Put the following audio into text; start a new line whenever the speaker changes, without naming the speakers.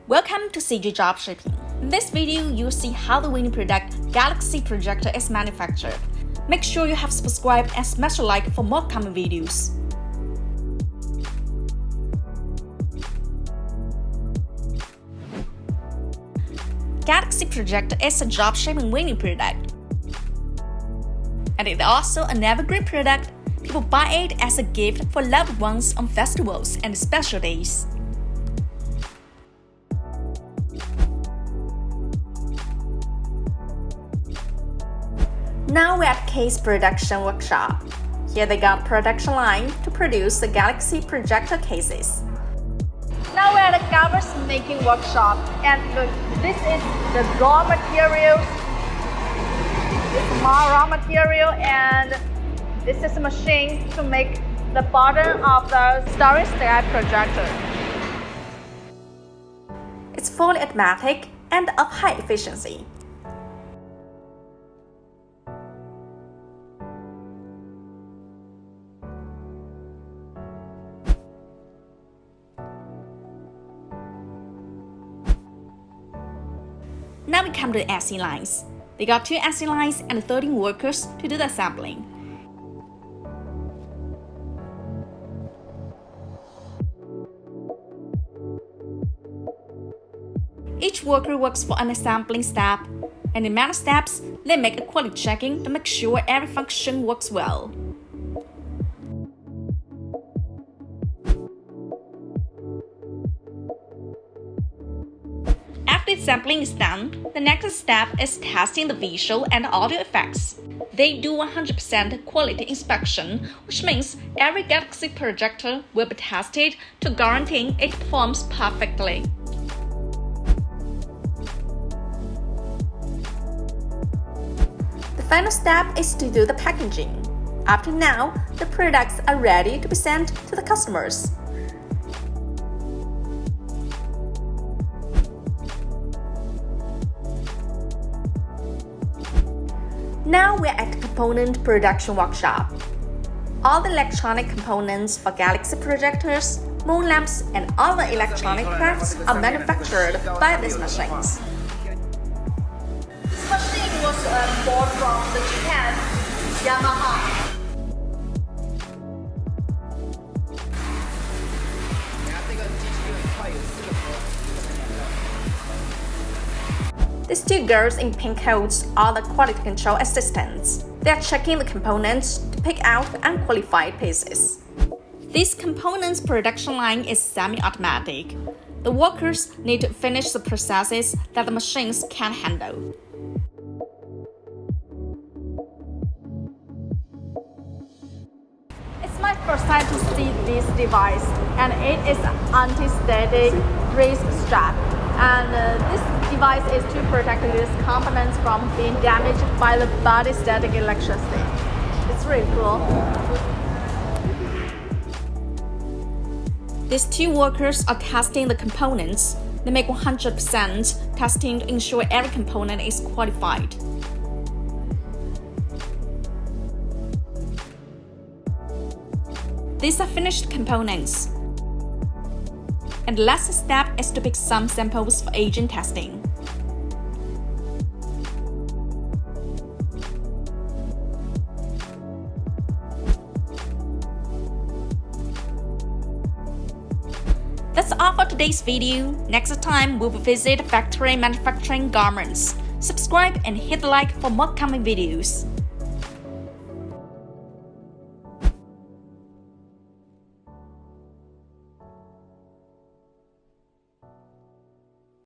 Welcome to CJdropshipping. In this video, you'll see how the winning product Galaxy Projector is manufactured. Make sure you have subscribed and smash a like for more common videos. Galaxy Projector is a dropshipping winning product. And it's also an evergreen product. People buy it as a gift for loved ones on festivals and special days. Now we're at Case Production Workshop. Here they got a production line to produce the Galaxy Projector cases. Now we're at a garbage making workshop, and look, this is the raw materials. It's more raw material, and this is a machine to make the bottom of the Starry Sky projector. It's fully automatic and of high efficiency. Now we come to the assembly lines. They got 2 assembly lines and 13 workers to do the assembling. Each worker works for an assembling step, and in many steps, they make a quality checking to make sure every function works well. After the sampling is done, the next step is testing the visual and audio effects. They do 100% quality inspection, which means every Galaxy projector will be tested to guarantee it performs perfectly. The final step is to do the packaging. After now, the products are ready to be sent to the customers. Now we're at the component production workshop. All the electronic components for Galaxy projectors, moon lamps, and other electronic crafts are manufactured by these machines. This machine was bought from the Japan, Yamaha. These 2 girls in pink coats are the quality control assistants. They are checking the components to pick out unqualified pieces. This components production line is semi-automatic. The workers need to finish the processes that the machines can't handle. It's my first time to see this device, and it is an anti-static wrist strap. And this device is to protect these components from being damaged by the body static electricity. It's really cool. These 2 workers are testing the components. They make 100% testing to ensure every component is qualified. These are finished components. And the last step is to pick some samples for agent testing. That's all for today's video. Next time, we will visit factory manufacturing garments. Subscribe and hit the like for more coming videos.